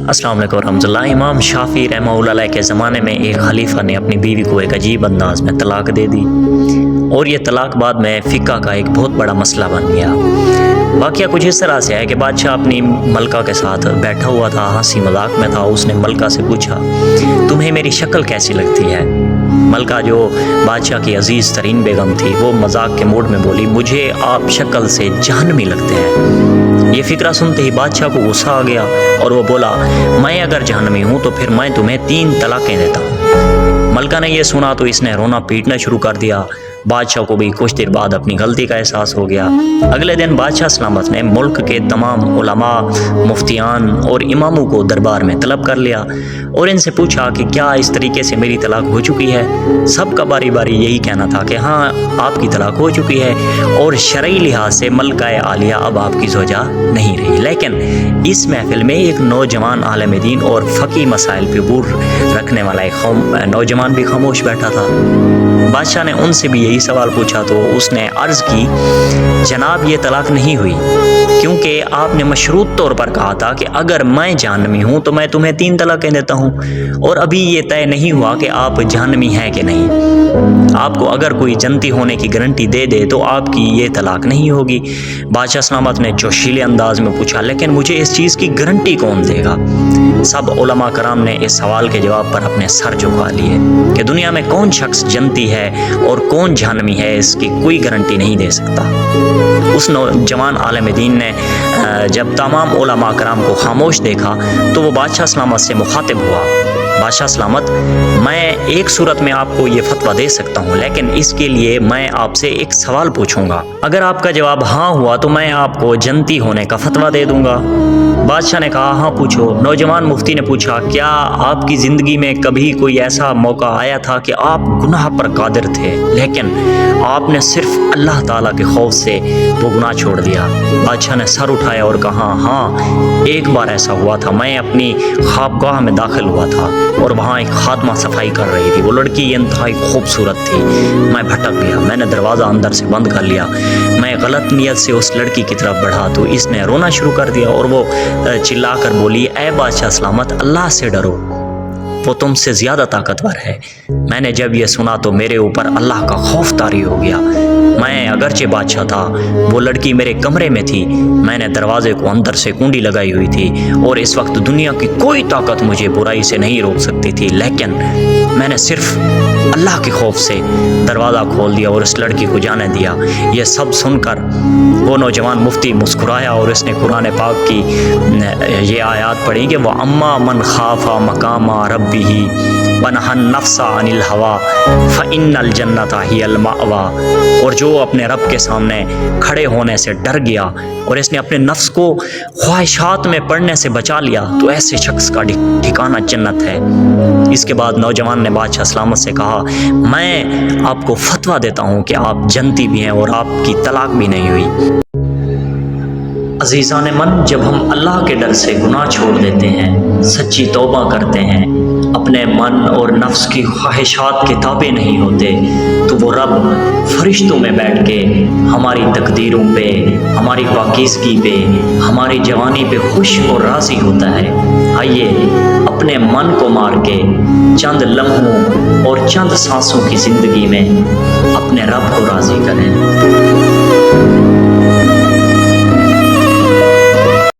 अस्सलाम वालेकुम रहमतुल्लाह। इमाम शाफी रहमहुल्लाह के ज़माने में एक खलीफा ने अपनी बीवी को एक अजीब अंदाज में तलाक दे दी और ये तलाक बाद में फ़िक़्ह का एक बहुत बड़ा मसला बन गया। वाक़या कुछ इस तरह से है कि बादशाह अपनी मलका के साथ बैठा हुआ था, हंसी मजाक में था। उसने मलका से पूछा, तुम्हें मेरी शक्ल कैसी लगती है? मलका जो बादशाह की अजीज़ तरीन बेगम थी, वो मजाक के मूड में बोली, मुझे आप शक्ल से जहन्नमी लगते हैं। ये फ़िक्रा सुनते ही बादशाह को गुस्सा आ गया और वो बोला, मैं अगर जहन्नमी हूँ तो फिर मैं तुम्हें 3 तलाक़ें देता हूँ। मलका ने यह सुना तो इसने रोना पीटना शुरू कर दिया। बादशाह को भी कुछ देर बाद अपनी गलती का एहसास हो गया। अगले दिन बादशाह सलामत ने मुल्क के तमाम उलमा, मुफ्तियान और इमामों को दरबार में तलब कर लिया और इनसे पूछा कि क्या इस तरीके से मेरी तलाक हो चुकी है। सबका बारी बारी यही कहना था कि हाँ, आपकी तलाक हो चुकी है और शरई लिहाज से मलकाए आलिया अब आपकी ज़ौजा नहीं रही। लेकिन इस महफिल में एक नौजवान आलिम दीन और फ़क़ी मसाइल पे बुर रखने वाला एक नौजवान भी खामोश बैठा था। बादशाह ने उनसे भी यही सवाल पूछा तो उसने अर्ज़ की, जनाब ये तलाक नहीं हुई क्योंकि आपने मशरूत तौर पर कहा था कि अगर मैं जहन्नमी हूँ तो मैं तुम्हें 3 तलाक़ें देता हूँ और अभी ये तय नहीं हुआ कि आप जहन्नमी हैं कि नहीं। आपको अगर कोई जन्नती होने की गारंटी दे दे तो आपकी ये तलाक नहीं होगी। बादशाह सलामत ने जोशीले अंदाज में पूछा, लेकिन मुझे इस चीज़ की गारंटी कौन देगा? सब उलमा कराम ने इस सवाल के जवाब पर अपने सर झुका लिए कि दुनिया में कौन शख्स जन्नती है और कौन जहन्नमी है, इसकी कोई गारंटी नहीं दे सकता। उस नौजवान आलिम दीन ने जब तमाम उलमा कराम को खामोश देखा तो वो बादशाह सलामत से मुखातिब हुआ, बादशाह सलामत, मैं एक सूरत में आपको ये फतवा दे सकता हूँ, लेकिन इसके लिए मैं आपसे एक सवाल पूछूंगा। अगर आपका जवाब हाँ हुआ तो मैं आपको जन्नती होने का फतवा दे दूंगा। बादशाह ने कहा, हाँ पूछो। नौजवान मुफ्ती ने पूछा, क्या आपकी ज़िंदगी में कभी कोई ऐसा मौका आया था कि आप गुनाह पर कादिर थे लेकिन आपने सिर्फ अल्लाह ताला के खौफ से वो गुनाह छोड़ दिया? बादशाह ने सर उठाया और कहा, हाँ एक बार ऐसा हुआ था। मैं अपनी ख्वाबगाह में दाखिल हुआ था और वहाँ एक खात्मा सफाई कर रही थी। वो लड़की इंतहाई खूबसूरत थी। मैं भटक गया, मैंने दरवाज़ा अंदर से बंद कर लिया। मैं गलत नीयत से उस लड़की की तरफ बढ़ा तो इसने रोना शुरू कर दिया और वो चिल्ला कर बोली, ऐ बादशाह सलामत, अल्लाह से डरो, वो तुमसे ज़्यादा ताकतवर है। मैंने जब ये सुना तो मेरे ऊपर अल्लाह का खौफ तारी हो गया। मैं अगरचे बादशाह था, वो लड़की मेरे कमरे में थी, मैंने दरवाजे को अंदर से कुंडी लगाई हुई थी और इस वक्त दुनिया की कोई ताकत मुझे बुराई से नहीं रोक सकती थी, लेकिन मैंने सिर्फ अल्लाह के खौफ से दरवाज़ा खोल दिया और इस लड़की को जाने दिया। ये सब सुनकर वो नौजवान मुफ्ती मुस्कुराया और इसने कुरान पाक की ये आयत पढ़ी कि वह अम्मा मन खाफा मकामा रब्बिही वनहन नफ्सा अनिल हवा फ़इन्नल जन्नता हियल मावा। और जो अपने रब के सामने खड़े होने से डर गया और इसने अपने नफ्स को ख्वाहिशात में पड़ने से बचा लिया तो ऐसे शख्स का ठिकाना जन्नत है। इसके बाद नौजवान ने बादशाह सलामत से कहा, मैं आपको फतवा देता हूँ कि आप जन्नती भी हैं और आपकी तलाक भी नहीं हुई। अज़ीज़ान मन, जब हम अल्लाह के डर से गुनाह छोड़ देते हैं, सच्ची तौबा करते हैं, अपने मन और नफ्स की ख्वाहिशात के ताबे नहीं होते, तो वो रब फरिश्तों में बैठ के हमारी तकदीरों पे, हमारी पाकीज़गी पे, हमारी जवानी पे खुश और राज़ी होता है। आइए अपने मन को मार के चंद लम्हों और चंद सांसों की ज़िंदगी में अपने रब को राज़ी करें।